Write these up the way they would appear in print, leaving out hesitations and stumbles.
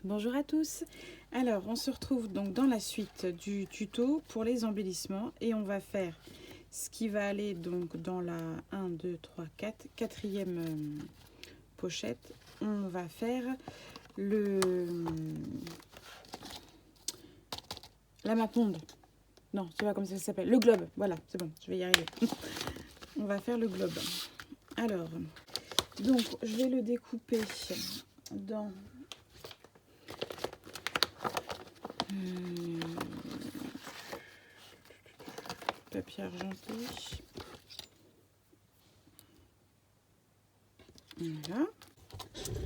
Bonjour à tous. Alors, on se retrouve donc dans la suite du tuto pour les embellissements et on va faire ce qui va aller donc dans la 1, 2, 3, 4, quatrième pochette. On va faire la maponde. Non, c'est pas comme ça s'appelle. Le globe. Voilà, c'est bon, je vais y arriver. On va faire le globe. Alors, donc je vais le découper dans papier argenté. Voilà.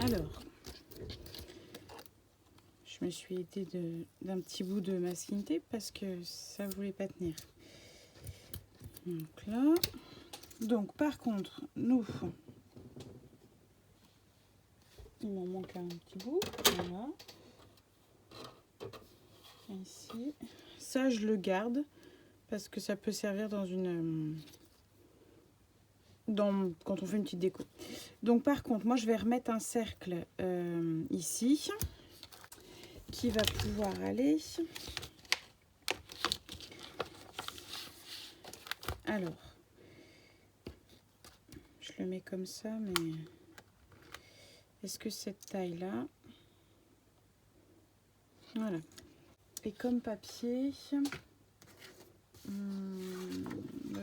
Alors, je me suis aidée d'un petit bout de masking tape parce que ça voulait pas tenir. Donc là, donc par contre, nous, il m'en manque un petit bout. Voilà. Ici, ça je le garde parce que ça peut servir dans quand on fait une petite déco. Donc par contre, moi je vais remettre un cercle ici qui va pouvoir aller. Alors, je le mets comme ça, mais est-ce que cette taille-là, voilà. Et comme papier,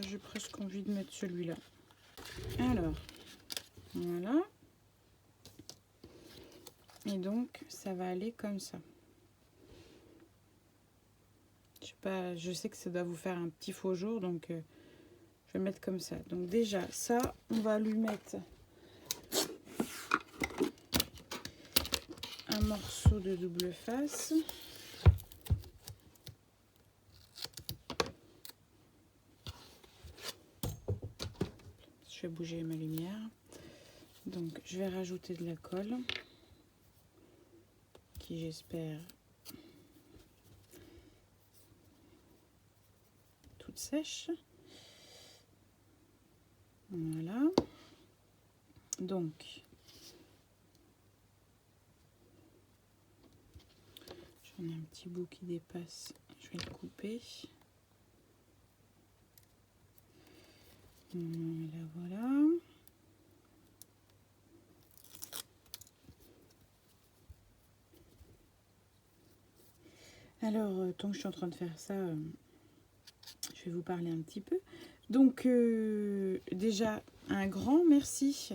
j'ai presque envie de mettre celui-là. Alors, voilà. Et donc, ça va aller comme ça. Je sais pas, je sais que ça doit vous faire un petit faux jour, donc je vais mettre comme ça. Donc déjà, ça, on va lui mettre un morceau de double face. Je vais bouger ma lumière. Donc, je vais rajouter de la colle, qui j'espère toute sèche. Voilà. Donc, j'en ai un petit bout qui dépasse. Je vais le couper. Voilà, voilà. Alors, tant que je suis en train de faire ça, je vais vous parler un petit peu. Donc, déjà, un grand merci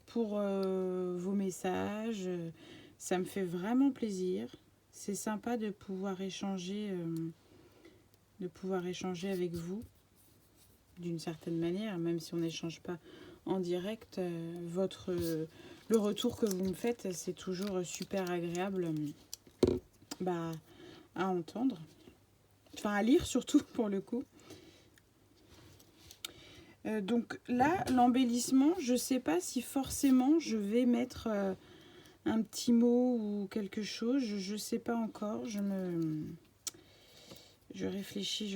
pour vos messages. Ça me fait vraiment plaisir. C'est sympa de pouvoir échanger avec vous d'une certaine manière, même si on n'échange pas en direct. Le retour que vous me faites, c'est toujours super agréable à entendre. Enfin, à lire surtout, pour le coup. Donc là, l'embellissement, je ne sais pas si forcément je vais mettre un petit mot ou quelque chose. Je ne sais pas encore. Je réfléchis.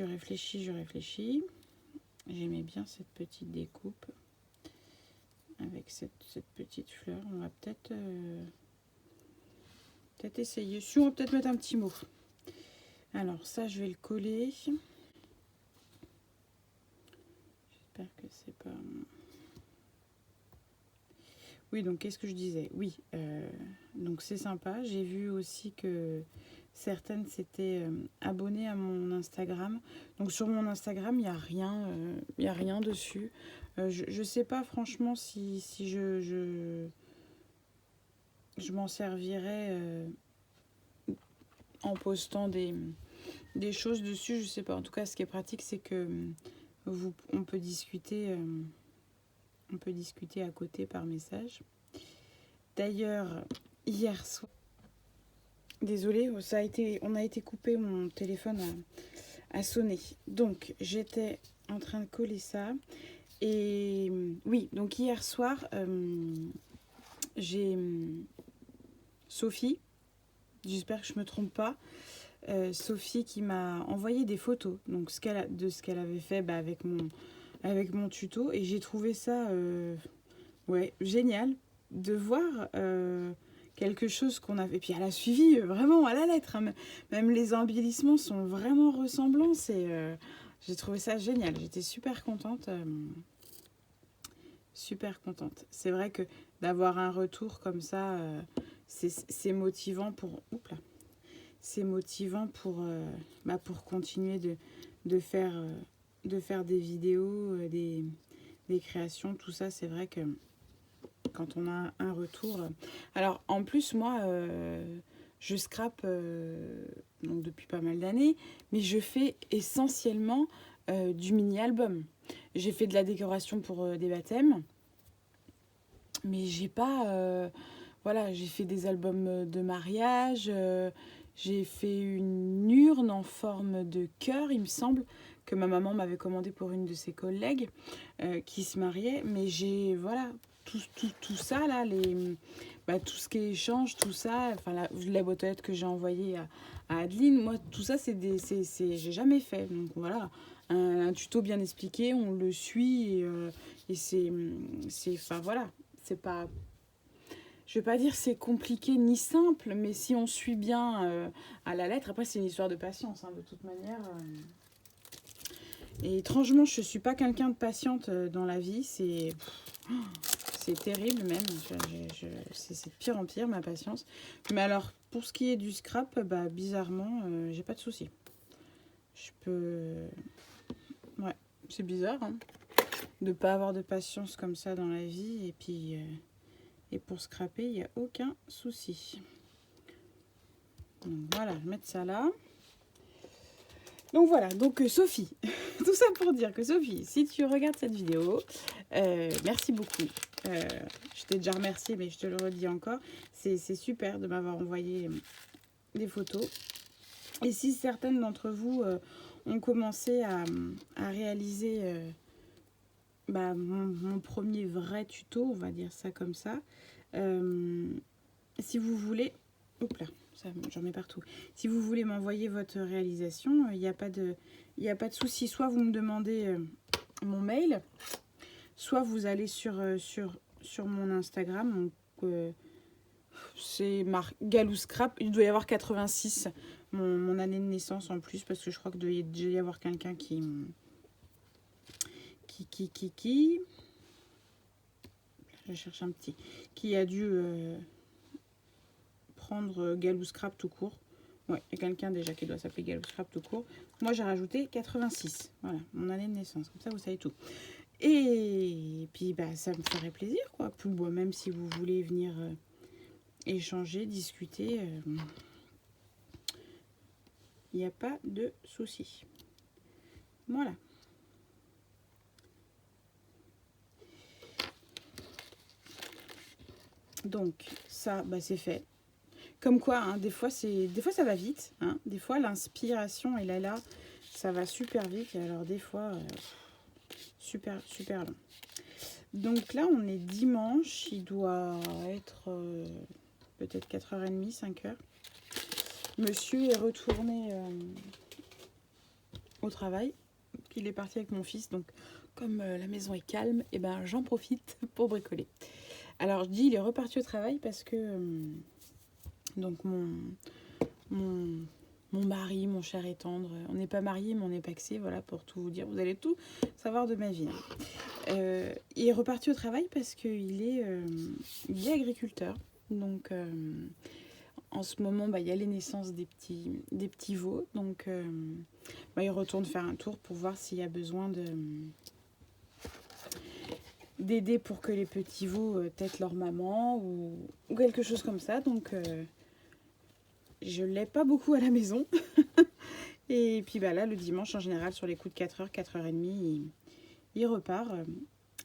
J'aimais bien cette petite découpe avec cette petite fleur. On va peut-être essayer. Si on va peut-être mettre un petit mot. Alors ça, je vais le coller. J'espère que c'est pas... Oui, donc qu'est-ce que je disais? Oui, donc c'est sympa. J'ai vu aussi que certaines s'étaient abonnées à mon Instagram. Donc sur mon Instagram, il n'y a rien dessus. Je sais pas franchement si je m'en servirais en postant des choses dessus. Je sais pas. En tout cas, ce qui est pratique, c'est que on peut discuter à côté par message. D'ailleurs, hier soir, désolée, on a été coupé, mon téléphone a sonné. Donc, j'étais en train de coller ça. Et oui, donc hier soir, j'ai Sophie, j'espère que je ne me trompe pas, Sophie qui m'a envoyé des photos donc de ce qu'elle avait fait avec mon tuto. Et j'ai trouvé ça génial de voir quelque chose qu'on avait. Et puis elle a suivi vraiment à la lettre. Hein. Même les embellissements sont vraiment ressemblants. J'ai trouvé ça génial. J'étais super contente. Super contente. C'est vrai que d'avoir un retour comme ça, c'est motivant pour. Oups là. C'est motivant pour continuer de faire des vidéos, des créations, tout ça. C'est vrai que quand on a un retour. Alors en plus, moi, je scrape donc depuis pas mal d'années, mais je fais essentiellement du mini-album. J'ai fait de la décoration pour des baptêmes, mais j'ai pas. Voilà, j'ai fait des albums de mariage. J'ai fait une urne en forme de cœur, il me semble, que ma maman m'avait commandé pour une de ses collègues qui se mariait. Mais j'ai, voilà, tout ça, là, tout ce qui est échange, tout ça, enfin, la boîte aux lettres que j'ai envoyée à Adeline, moi, tout ça, j'ai jamais fait. Donc voilà, un tuto bien expliqué, on le suit et enfin voilà, c'est pas. Je vais pas dire c'est compliqué ni simple, mais si on suit bien à la lettre, après c'est une histoire de patience, hein, de toute manière. Et étrangement, je suis pas quelqu'un de patiente dans la vie, c'est terrible même, c'est de pire en pire ma patience. Mais alors, pour ce qui est du scrap, bah, bizarrement, j'ai pas de soucis. Je peux... Ouais, c'est bizarre, hein, de pas avoir de patience comme ça dans la vie, et puis... Et pour scraper, il n'y a aucun souci. Donc voilà, je vais mettre ça là. Donc voilà, donc Sophie, tout ça pour dire que Sophie, si tu regardes cette vidéo, merci beaucoup. Je t'ai déjà remercié, mais je te le redis encore. C'est super de m'avoir envoyé des photos. Et si certaines d'entre vous ont commencé à réaliser mon premier vrai tuto, on va dire ça comme ça, si vous voulez, hop là, j'en mets partout. Si vous voulez m'envoyer votre réalisation, il n'y a pas de souci. Soit vous me demandez mon mail, soit vous allez sur mon Instagram. Donc, c'est Galou Scrap. Il doit y avoir 86, mon année de naissance en plus, parce que je crois qu'il doit déjà y avoir quelqu'un qui je cherche un petit, qui a dû prendre Galou Scrap tout court. Ouais, il y a quelqu'un déjà qui doit s'appeler Galou Scrap tout court. Moi, j'ai rajouté 86. Voilà, mon année de naissance. Comme ça, vous savez tout. Et puis, bah, ça me ferait plaisir, quoi. Puis, bon, même si vous voulez venir échanger, discuter, il n'y a pas de souci. Voilà. Donc, ça, bah, c'est fait. Comme quoi, hein, des fois ça va vite. Hein. Des fois, l'inspiration, elle est là. Ça va super vite. Et alors, des fois, super, super long. Donc là, on est dimanche. Il doit être peut-être 4h30, 5h. Monsieur est retourné au travail. Il est parti avec mon fils. Donc, comme la maison est calme, et ben, j'en profite pour bricoler. Alors, je dis, il est reparti au travail parce que... donc, mon mari, mon cher et tendre, on n'est pas mariés, mais on est pacsés, voilà, pour tout vous dire. Vous allez tout savoir de ma vie. Il est reparti au travail parce qu'il est agriculteur. Donc, en ce moment, bah, il y a les naissances des petits veaux. Donc, il retourne faire un tour pour voir s'il y a besoin d'aider pour que les petits veaux têtent leur maman ou quelque chose comme ça. Donc, je ne l'ai pas beaucoup à la maison. Et puis bah, là, le dimanche, en général, sur les coups de 4h, 4h30, il repart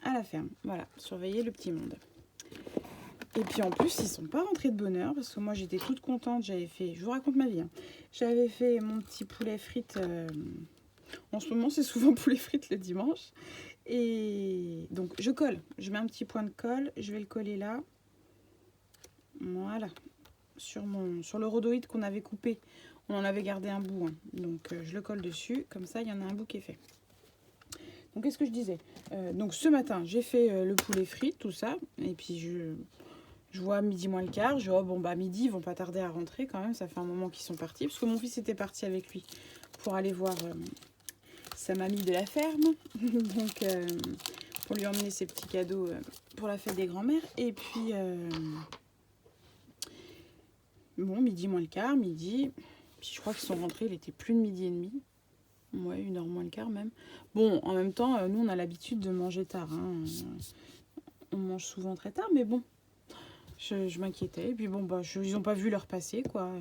à la ferme. Voilà, surveiller le petit monde. Et puis en plus, ils ne sont pas rentrés de bonne heure parce que moi, j'étais toute contente. J'avais fait, je vous raconte ma vie, hein. J'avais fait mon petit poulet frites. En ce moment, c'est souvent poulet frites le dimanche. Et donc, je colle. Je mets un petit point de colle. Je vais le coller là. Voilà. Sur le rhodoïde qu'on avait coupé. On en avait gardé un bout. Hein. Donc, je le colle dessus. Comme ça, il y en a un bout qui est fait. Donc, qu'est-ce que je disais donc, ce matin, j'ai fait le poulet frit, tout ça. Et puis, Je vois midi moins le quart, je vois bon bah midi, ils vont pas tarder à rentrer quand même, ça fait un moment qu'ils sont partis, parce que mon fils était parti avec lui pour aller voir sa mamie de la ferme, donc pour lui emmener ses petits cadeaux pour la fête des grands-mères, et puis bon, midi moins le quart, midi, puis je crois qu'ils sont rentrés, il était plus de midi et demi, ouais, 1h moins le quart même. Bon, en même temps, nous on a l'habitude de manger tard, hein. On mange souvent très tard, mais bon, je m'inquiétais. Et puis bon, bah, ils n'ont pas vu l'heure passer, quoi.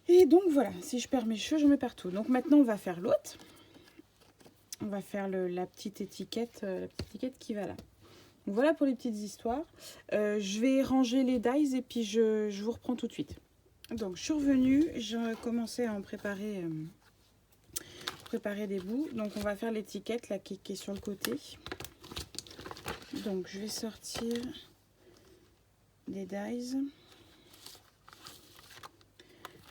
Et donc voilà, si je perds mes cheveux, j'en mets partout. Donc maintenant, on va faire l'autre. On va faire la petite étiquette qui va là. Donc voilà pour les petites histoires. Je vais ranger les dies et puis je vous reprends tout de suite. Donc je suis revenue, j'ai commencé à en préparer des bouts. Donc on va faire l'étiquette là qui est sur le côté. Donc je vais sortir des dies.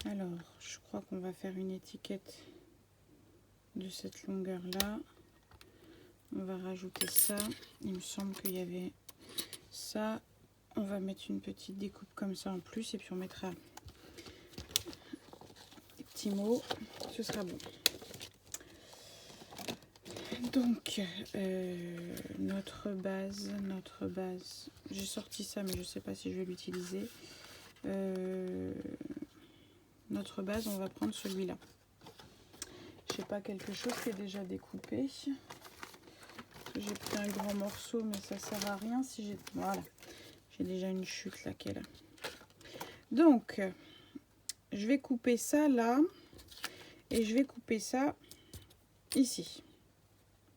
Alors je crois qu'on va faire une étiquette de cette longueur là. On va rajouter ça. Il me semble qu'il y avait ça. On va mettre une petite découpe comme ça en plus et puis on mettra des petits mots. Ce sera bon. Donc notre base. J'ai sorti ça mais je ne sais pas si je vais l'utiliser. Notre base, on va prendre celui-là. Je sais pas, quelque chose qui est déjà découpé. J'ai pris un grand morceau, mais ça sert à rien si j'ai... Voilà, j'ai déjà une chute là qui est là. Donc, je vais couper ça là. Et je vais couper ça ici.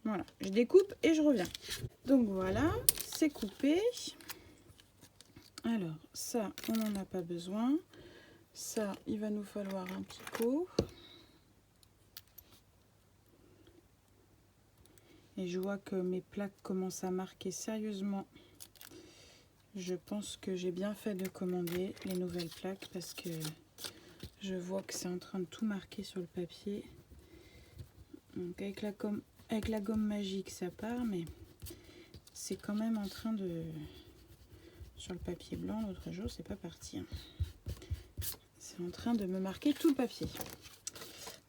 Voilà, je découpe et je reviens. Donc voilà, c'est coupé. Alors, ça, on n'en a pas besoin. Ça, il va nous falloir un picot. Et je vois que mes plaques commencent à marquer sérieusement. Je pense que j'ai bien fait de commander les nouvelles plaques parce que je vois que c'est en train de tout marquer sur le papier. Donc avec la gomme magique ça part, mais c'est quand même en train de... Sur le papier blanc l'autre jour c'est pas parti. Hein. C'est en train de me marquer tout le papier.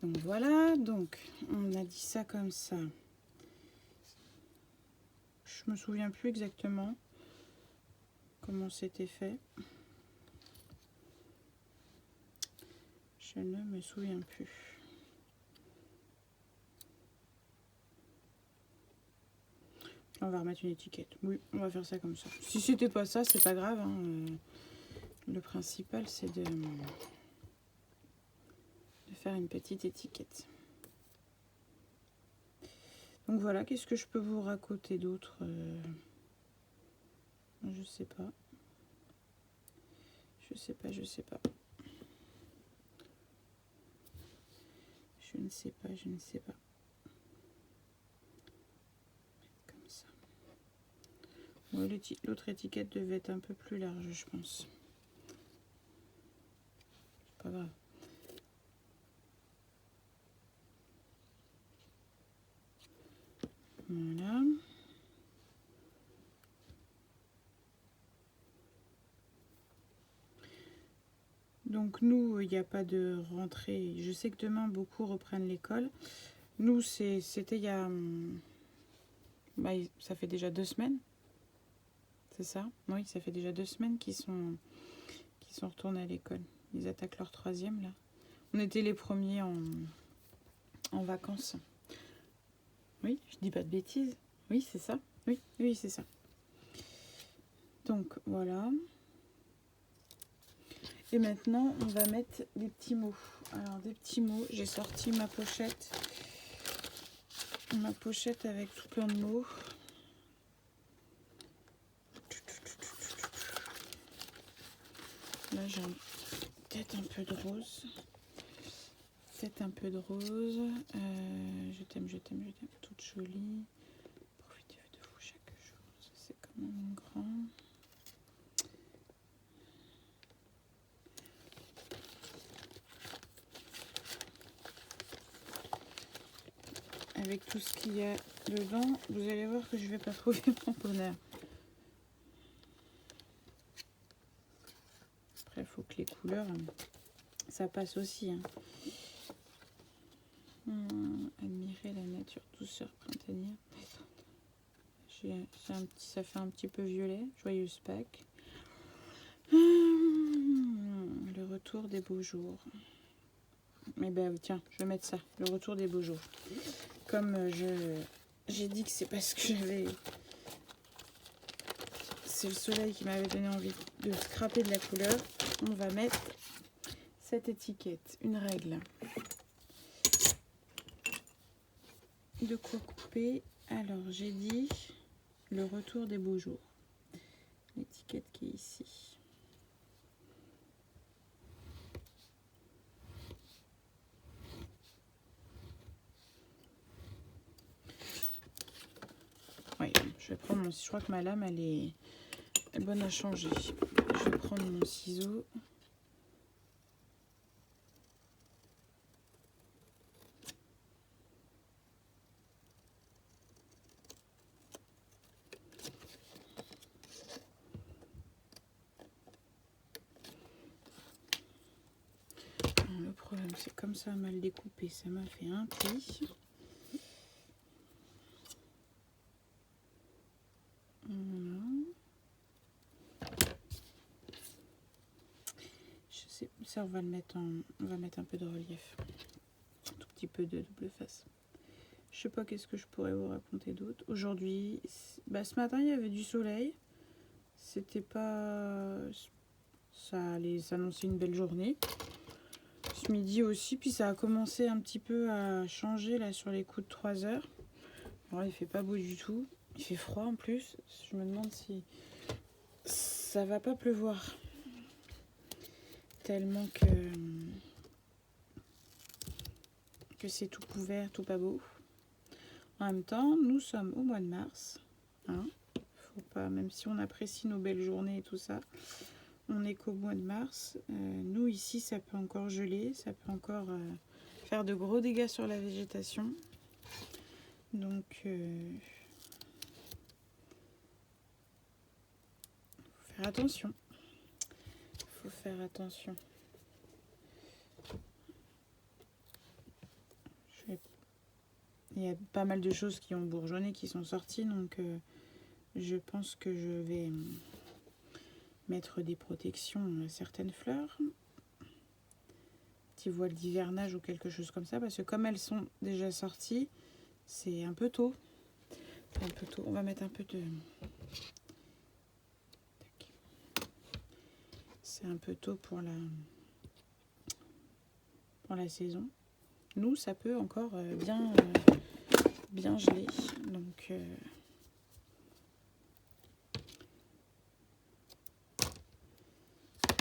Donc voilà, donc on a dit ça comme ça. Je me souviens plus exactement comment c'était fait. Je ne me souviens plus. On va remettre une étiquette. Oui, on va faire ça comme ça. Si c'était pas ça, c'est pas grave. Hein. Le principal, c'est de faire une petite étiquette. Donc voilà, qu'est-ce que je peux vous raconter d'autre? Je sais pas. Je ne sais pas. Je ne sais pas. Comme ça. Ouais, l'autre étiquette devait être un peu plus large, je pense. C'est pas grave. Voilà. Donc nous, il n'y a pas de rentrée. Je sais que demain, beaucoup reprennent l'école. Nous, c'était il y a... Bah, ça fait déjà 2 semaines. C'est ça? Oui, ça fait déjà 2 semaines qu'ils sont retournés à l'école. Ils attaquent leur 3e, là. On était les premiers en vacances. Oui, je dis pas de bêtises. Oui, c'est ça. Oui, c'est ça. Donc, voilà. Et maintenant, on va mettre des petits mots. Alors, des petits mots. J'ai sorti ma pochette. Ma pochette avec tout plein de mots. Là, j'ai peut-être un peu de rose. Je t'aime. Toute jolie. Profitez de vous chaque jour. C'est quand même grand. Avec tout ce qu'il y a dedans, vous allez voir que je vais pas trouver mon bonheur. couleurs, ça passe aussi. Hein. Admirer la nature douceur printanière. Ça fait un petit peu violet. Joyeuse Pâques. Le retour des beaux jours. Mais ben tiens, je vais mettre ça. Le retour des beaux jours. Comme j'ai dit que c'est parce que c'est le soleil qui m'avait donné envie de scraper de la couleur. On va mettre cette étiquette. Une règle. De quoi couper. Alors j'ai dit le retour des beaux jours. L'étiquette qui est ici. Oui, je vais prendre mon... Je crois que ma lame elle est bonne à changer. Je vais prendre mon ciseau. Le problème c'est comme ça mal découpé, ça m'a fait un pli. Voilà. Je sais, ça on va le mettre on va mettre un peu de relief, un tout petit peu de double face. Je sais pas qu'est-ce que je pourrais vous raconter d'autre. Aujourd'hui, ce matin il y avait du soleil, c'était pas, ça allait s'annoncer une belle journée. Ce midi aussi, puis ça a commencé un petit peu à changer là sur les coups de 3 heures. Alors il fait pas beau du tout, il fait froid en plus. Je me demande si ça va pas pleuvoir tellement que c'est tout couvert, tout pas beau. En même temps, nous sommes au mois de mars. Hein, faut pas, même si on apprécie nos belles journées et tout ça, on n'est qu'au mois de mars. Nous ici, ça peut encore geler, ça peut encore faire de gros dégâts sur la végétation. Donc, faut faire attention. Faut faire attention. Il y a pas mal de choses qui ont bourgeonné, qui sont sorties, donc je pense que je vais mettre des protections à certaines fleurs. Petit voile d'hivernage ou quelque chose comme ça, parce que comme elles sont déjà sorties, c'est un peu tôt. Un peu tôt. On va mettre un peu de... C'est un peu tôt pour la saison. Nous, ça peut encore bien geler. Donc,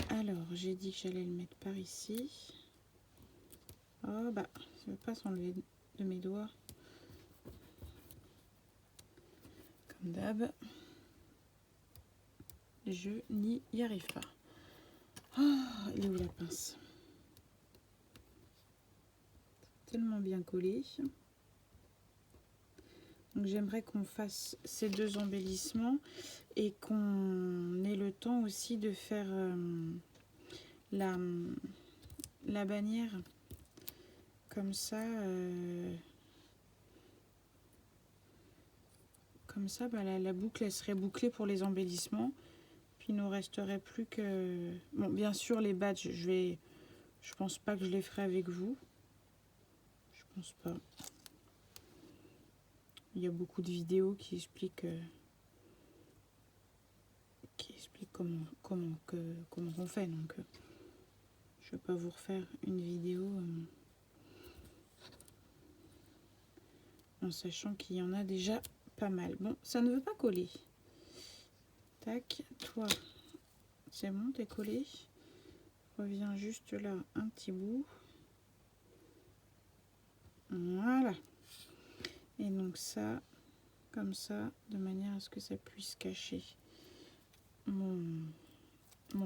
alors, j'ai dit que j'allais le mettre par ici. Oh bah, ça ne veut pas s'enlever de mes doigts. Comme d'hab. Je n'y arrive pas. Oh, elle est où la pince? Tellement bien collé. Donc j'aimerais qu'on fasse ces deux embellissements et qu'on ait le temps aussi de faire la bannière comme ça. Comme ça, bah, la boucle elle serait bouclée pour les embellissements. Puis il nous resterait plus que... Bon, bien sûr, les badges, je pense pas que je les ferai avec vous. Je pense pas. Il y a beaucoup de vidéos qui expliquent comment on fait. Donc, je vais pas vous refaire une vidéo en sachant qu'il y en a déjà pas mal. Bon, ça ne veut pas coller. Tac, toi, c'est bon, t'es collé. Reviens juste là, un petit bout. Voilà. Et donc ça, comme ça, de manière à ce que ça puisse cacher mon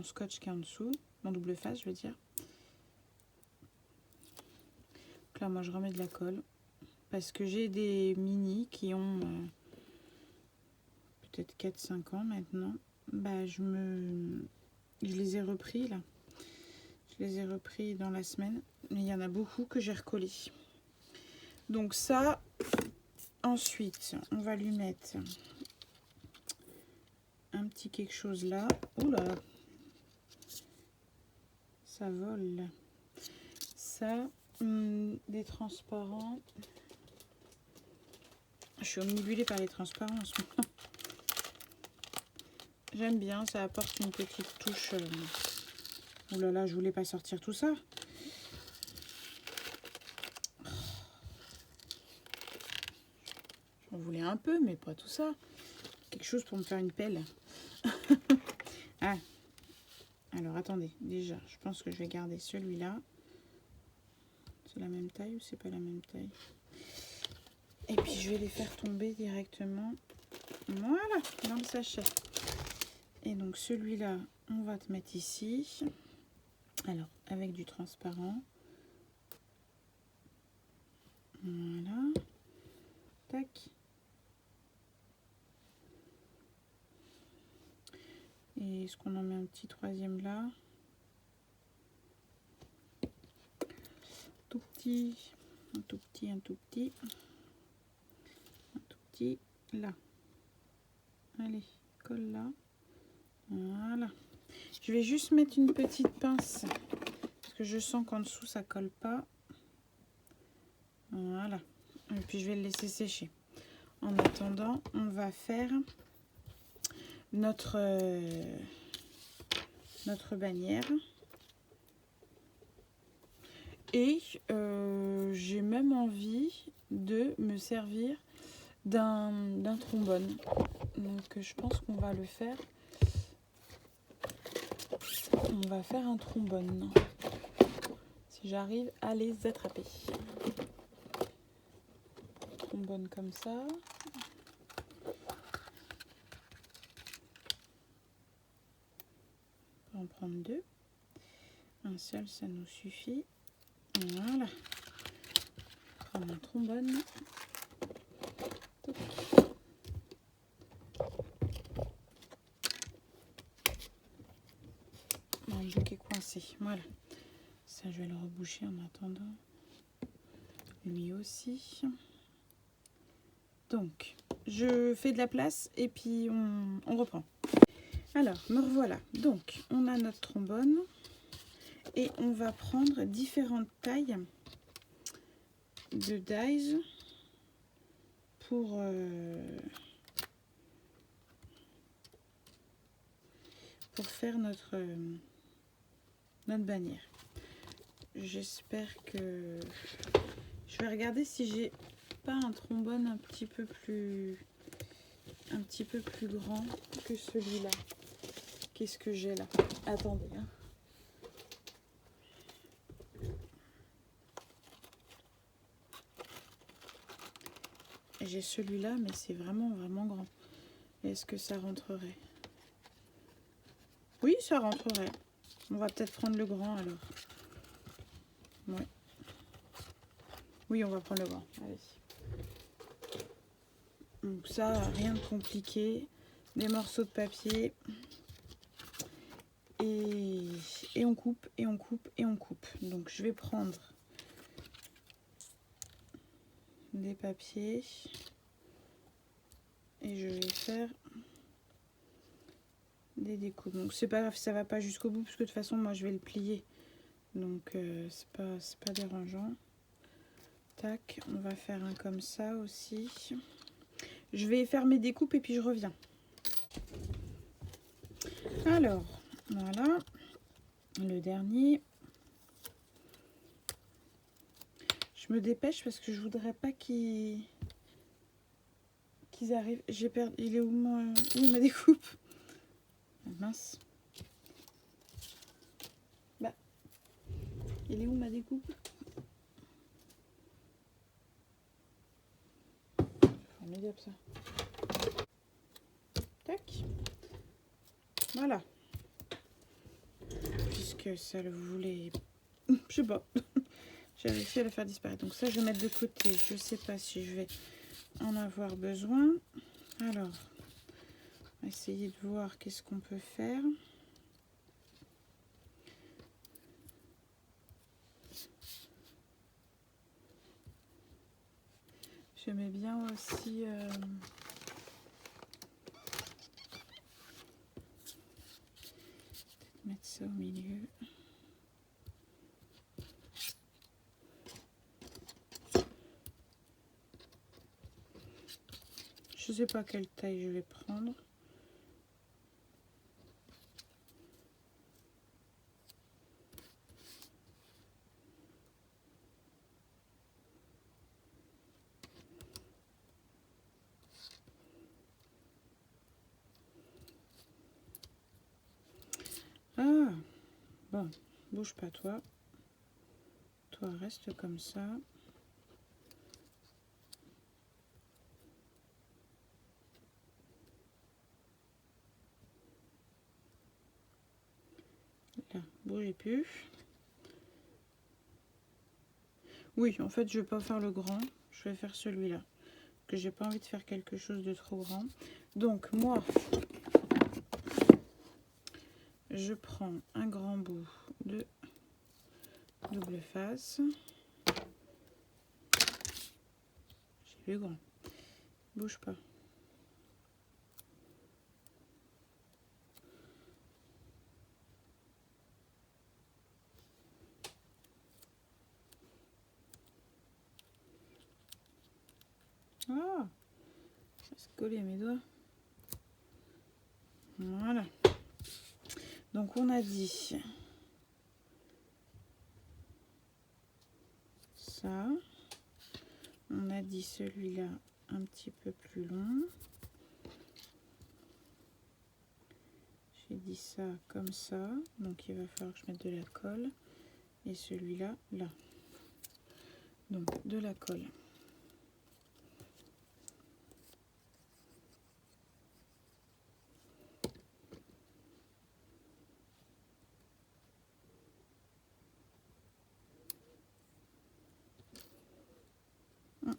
scotch qui est en dessous, mon double face, je veux dire. Donc là, moi, je remets de la colle parce que j'ai des mini qui ont peut-être 4-5 ans maintenant. Bah, je les ai repris là. les ai repris dans la semaine. Mais il y en a beaucoup que j'ai recollés. Donc ça, ensuite, on va lui mettre un petit quelque chose là. Oula, ça vole. Ça, des transparents. Je suis omnibulée par les transparents en ce moment. J'aime bien, ça apporte une petite touche. Oh là là, je voulais pas sortir tout ça. J'en voulais un peu, mais pas tout ça. Quelque chose pour me faire une pelle. Ah, alors attendez, déjà, je pense que je vais garder celui-là. C'est la même taille ou c'est pas la même taille? Et puis je vais les faire tomber directement. Voilà, dans le sachet. Et donc celui-là, on va te mettre ici. Alors, avec du transparent. Voilà. Tac. Et est-ce qu'on en met un petit troisième là? Tout petit, un tout petit, un tout petit. Un tout petit là. Allez, colle là. Voilà. Je vais juste mettre une petite pince. Parce que je sens qu'en dessous ça colle pas. Voilà. Et puis je vais le laisser sécher. En attendant, on va faire notre bannière. Et j'ai même envie de me servir d'un trombone. Donc je pense qu'on va le faire. On va faire un trombone. Si j'arrive à les attraper. Trombone comme ça. On va en prendre deux. Un seul, ça nous suffit. Voilà. Prendre un trombone. Mon bouc est coincé. Voilà. Ça, je vais le reboucher en attendant. Lui aussi. Donc, je fais de la place et puis on reprend. Alors, me revoilà. Donc, on a notre trombone et on va prendre différentes tailles de dies pour faire notre bannière. J'espère que... Je vais regarder si j'ai pas un trombone un petit peu plus grand que celui-là. Qu'est-ce que j'ai là? Attendez. Hein. J'ai celui-là, mais c'est vraiment grand. Est-ce que ça rentrerait? Oui, ça rentrerait. On va peut-être prendre le grand alors. Ouais. Oui, on va prendre le grand. Allez. Donc ça, rien de compliqué. Des morceaux de papier. Et on coupe, et on coupe, et on coupe. Donc je vais prendre des papiers. Et je vais faire des découpes. Donc c'est pas grave, ça va pas jusqu'au bout, parce que de toute façon, moi je vais le plier. Donc c'est pas dérangeant. Tac, on va faire un comme ça aussi. Je vais faire mes découpes et puis je reviens. Alors, voilà. Le dernier. Je me dépêche parce que je voudrais pas qu'ils arrivent. J'ai perdu. Il est où ma découpe? Ah, mince. Bah. Il est où ma découpe? Formidable ça. Tac. Voilà. Puisque ça le voulait. Je sais pas. J'ai réussi à le faire disparaître. Donc ça, je vais mettre de côté. Je sais pas si je vais en avoir besoin. Alors, on va essayer de voir qu'est-ce qu'on peut faire. J'aimais bien aussi mettre ça au milieu. Je sais pas quelle taille je vais prendre. Ah, bon, bouge pas toi. Toi, reste comme ça. Là, bougez plus. Oui, en fait, je vais pas faire le grand. Je vais faire celui-là. Que j'ai pas envie de faire quelque chose de trop grand. Donc, moi, je prends un grand bout de double face. J'ai vu grand. Bouge pas. Ah, ça va se coller mes doigts. Voilà. Donc on a dit ça. On a dit celui-là un petit peu plus long. J'ai dit ça comme ça. Donc il va falloir que je mette de la colle. Et celui-là, là. Donc de la colle. Un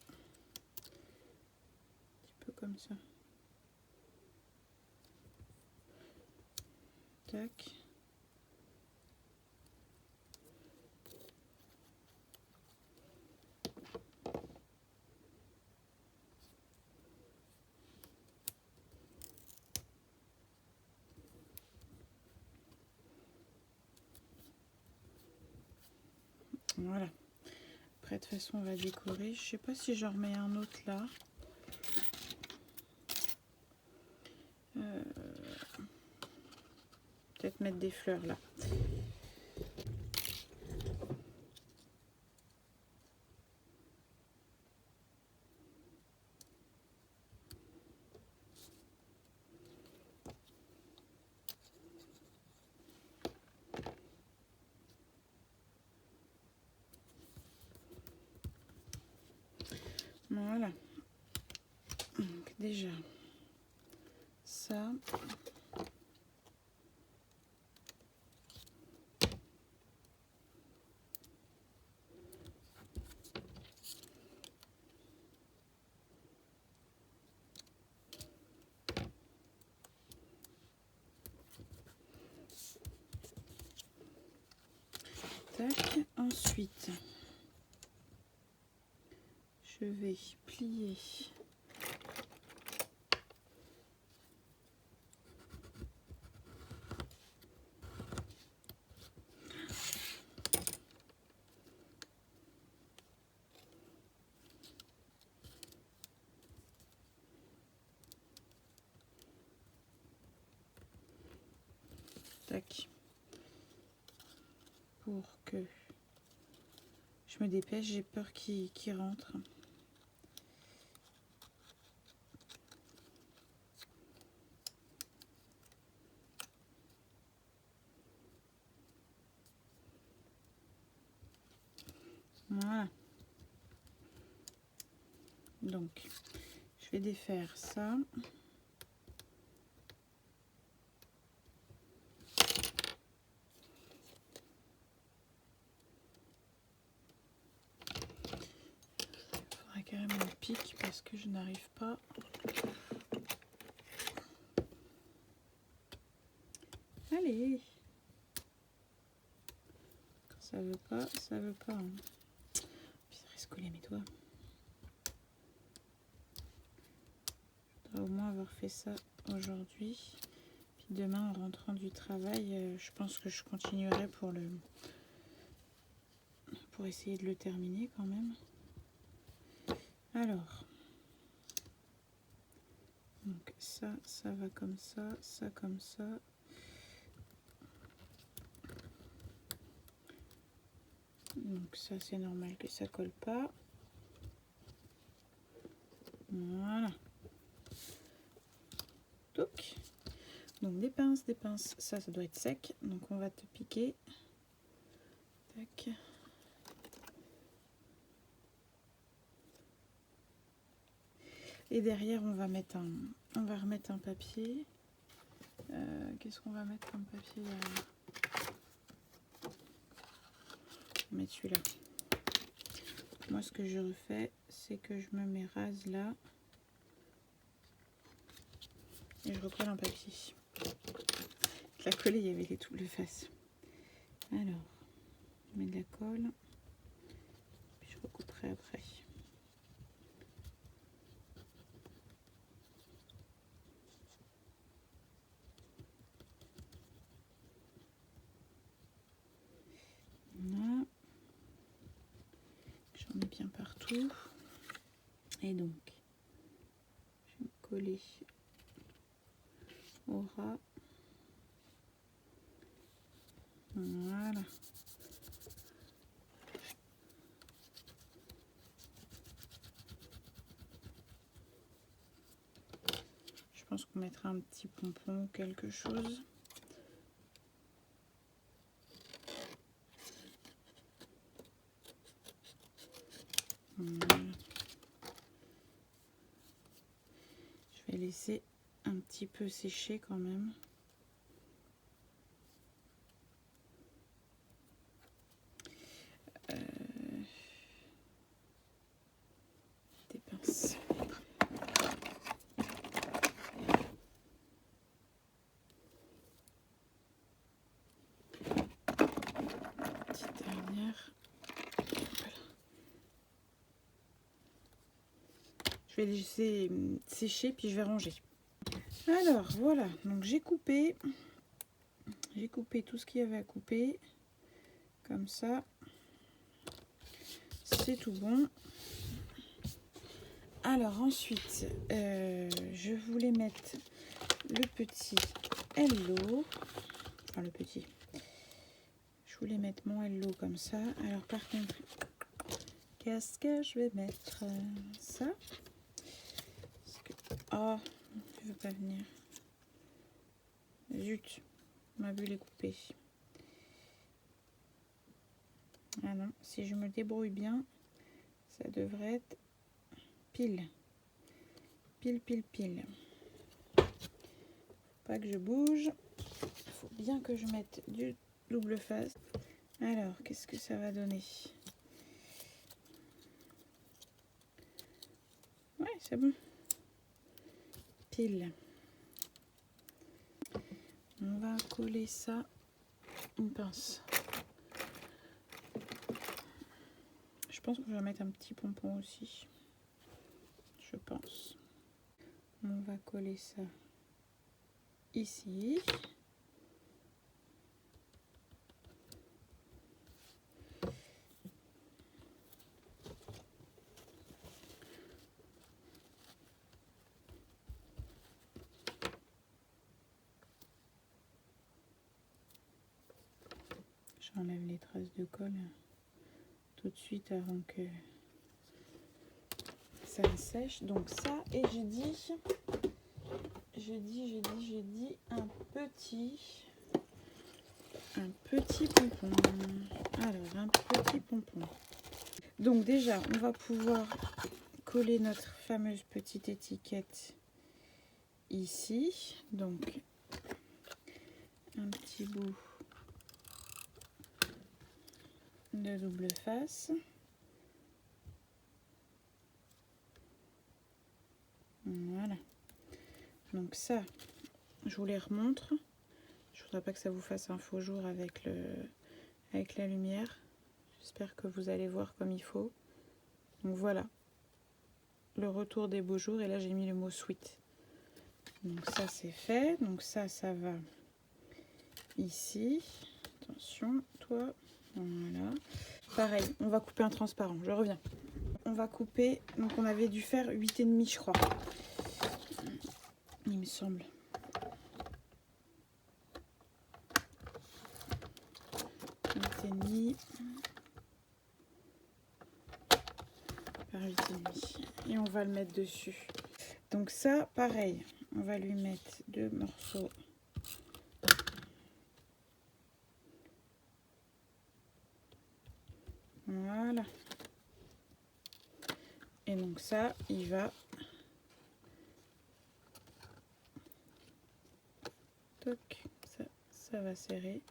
petit peu comme ça. Tac. Voilà. Après, de toute façon, on va décorer. Je sais pas si j'en remets un autre là. Peut-être mettre des fleurs là. Voilà. Donc déjà, ça. Tac. Ensuite, je vais plier. Tac. Pour que je me dépêche, j'ai peur qu'il rentre. Voilà. Donc, je vais défaire ça. Il faudrait carrément un pic parce que je n'arrive pas. Allez. Quand ça veut pas, ça veut pas. Hein. Puis ça risque de coller mes doigts. au moins avoir fait ça aujourd'hui. Puis demain, en rentrant du travail, je pense que je continuerai pour essayer de le terminer quand même. Alors, donc ça va comme ça comme ça. Donc ça, c'est normal que ça colle pas. Voilà. Donc des pinces, ça doit être sec. Donc on va te piquer. Tac. Et derrière, on va remettre un papier. Qu'est-ce qu'on va mettre comme papier derrière? On va mettre celui-là. Moi, ce que je refais, c'est que je me mets rase là. Et je recolle un papier. Je la collais, il y avait les doubles faces. Alors, je mets de la colle. Puis je recouperai après. Voilà. J'en ai bien partout. Et donc, je vais me coller au ras. Voilà. Je pense qu'on mettra un petit pompon ou quelque chose. Voilà. Je vais laisser un petit peu sécher quand même. Des pinces. Petite dernière. Voilà. Je vais laisser sécher puis je vais ranger. Alors voilà, donc j'ai coupé tout ce qu'il y avait à couper. Comme ça, c'est tout bon. Alors ensuite, je voulais mettre le petit Hello. Enfin le petit. Je voulais mettre mon Hello comme ça. Alors par contre, qu'est-ce que je vais mettre? Ça. Oh, je veux pas venir. Zut, ma bulle est coupée. Ah non, si je me débrouille bien, ça devrait être pile. Pile. Pas que je bouge. Il faut bien que je mette du double face. Alors, qu'est-ce que ça va donner? Ouais, c'est bon. Pile. On va coller ça. Une pince. Je pense que je vais mettre un petit pompon aussi. Je pense. On va coller ça ici. J'enlève les traces de colle tout de suite avant que ça sèche. Donc ça, et j'ai dit un petit pompon. Alors, un petit pompon. Donc déjà, on va pouvoir coller notre fameuse petite étiquette ici. Donc, un petit bout de double face. Voilà. Donc ça, je vous les remontre. Je voudrais pas que ça vous fasse un faux jour avec la lumière. J'espère que vous allez voir comme il faut. Donc voilà, le retour des beaux jours. Et là, j'ai mis le mot sweet. Donc ça c'est fait. Donc ça va ici. Attention, toi. Voilà. Pareil, on va couper un transparent. Je reviens. On va couper. Donc on avait dû faire 8,5 je crois. Il me semble. 8,5 par 8,5. Et on va le mettre dessus. Donc ça, pareil. On va lui mettre 2 morceaux. Voilà. Et donc ça, il va... Toc, ça va serrer.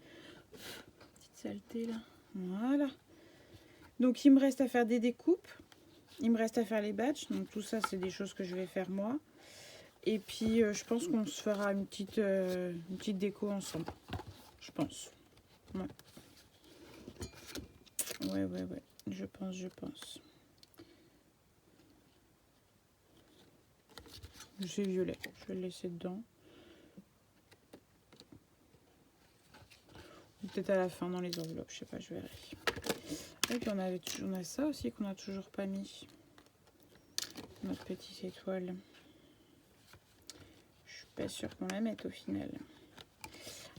Petite saleté là. Voilà. Donc il me reste à faire des découpes. Il me reste à faire les badges. Donc tout ça, c'est des choses que je vais faire moi. Et puis je pense qu'on se fera une petite déco ensemble. Je pense. Ouais. Ouais. Je pense. J'ai violet. Je vais le laisser dedans. Peut-être à la fin dans les enveloppes. Je sais pas, je verrai. Et puis on a ça aussi qu'on n'a toujours pas mis. Notre petite étoile. Je suis pas sûre qu'on la mette au final.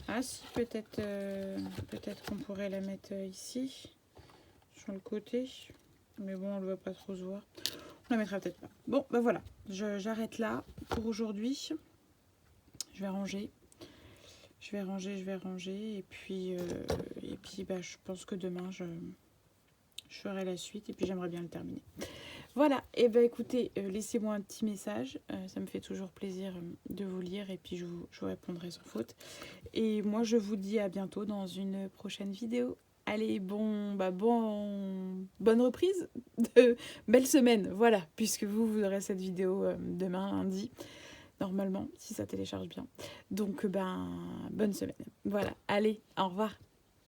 Ah si, peut-être qu'on pourrait la mettre ici. Sur le côté. Mais bon, on ne va pas trop se voir. On la mettra peut-être pas. Bon, ben voilà. J'arrête là pour aujourd'hui. Je vais ranger. Je vais ranger. Et puis bah, je pense que demain, je ferai la suite. Et puis j'aimerais bien le terminer. Voilà. Et ben écoutez, laissez-moi un petit message. Ça me fait toujours plaisir de vous lire. Et puis je vous répondrai sans faute. Et moi, je vous dis à bientôt dans une prochaine vidéo. Allez, bonne reprise de belle semaine, voilà, puisque vous aurez cette vidéo demain, lundi, normalement, si ça télécharge bien. Donc, bonne semaine. Voilà, allez, au revoir.